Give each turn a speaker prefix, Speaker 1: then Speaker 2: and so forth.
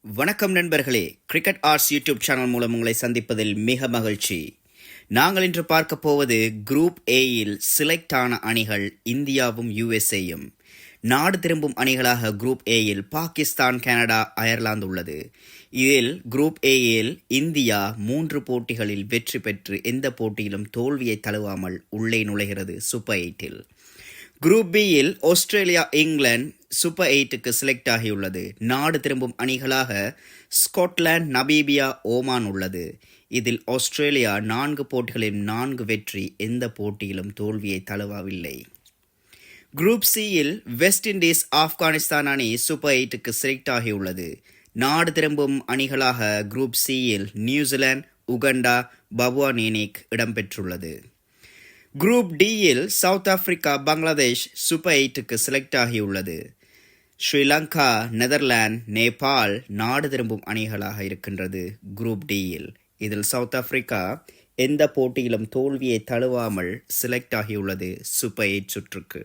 Speaker 1: வணக்கம் நண்பர்களே, cricket arts YouTube channel மூலம் உங்களை சந்திப்பதில் மிக மகிழ்ச்சி. நாங்கள் இன்று பார்க்க போவது குரூப் ஏயில் செலக்ட் ஆன அணிகள் இந்தியாவும் யுஎஸ்ஏயும். நாடு திரும்பும் அணிகளாக குரூப் ஏயில் பாகிஸ்தான், கனடா, அயர்லாந்து உள்ளது. இதில் குரூப் ஏயில் இந்தியா 3 போட்டிகளில் வெற்றி பெற்று எந்த போட்டியிலும் தோல்வியை தழுவாமல் உள்ளே நுழைகிறது சூப்பர் 8-இல். குரூப் பியில் ஆஸ்திரேலியா, இங்கிலாந்து சூப்பர் 8க்கு செலக்ட் ஆகியுள்ளது. நாடு திரும்பும் அணிகளாக ஸ்காட்லாந்து, நமீபியா, ஓமான் உள்ளது. இதில் ஆஸ்திரேலியா 4 போட்டிகளில் 4 வெற்றி, எந்த போட்டியிலும் தோல்வியை தழுவவில்லை. குரூப் சியில் வெஸ்ட் இண்டீஸ், ஆப்கானிஸ்தான் அணி சூப்பர் 8க்கு செலக்ட் ஆகியுள்ளது. நாடு திரும்பும் அணிகளாக குரூப் சியில் நியூசிலாந்து, உகண்டா, பபுவா நியூகினி இடம்பெற்றுள்ளது. குரூப் டியில் சவுத் ஆப்பிரிக்கா, பங்களாதேஷ் சூப்பர் 8க்கு செலக்ட் ஆகியுள்ளது. ஸ்ரீலங்கா, நெதர்லாந்து, நேபாள் நாடு திரும்பும் அணிகளாக இருக்கின்றது குரூப் டியில். இதில் சவுத் ஆப்பிரிக்கா எந்த போட்டியிலும் தோல்வியை தழுவாமல் செலக்ட் ஆகியுள்ளது சூப்பர் 8 சுற்றுக்கு.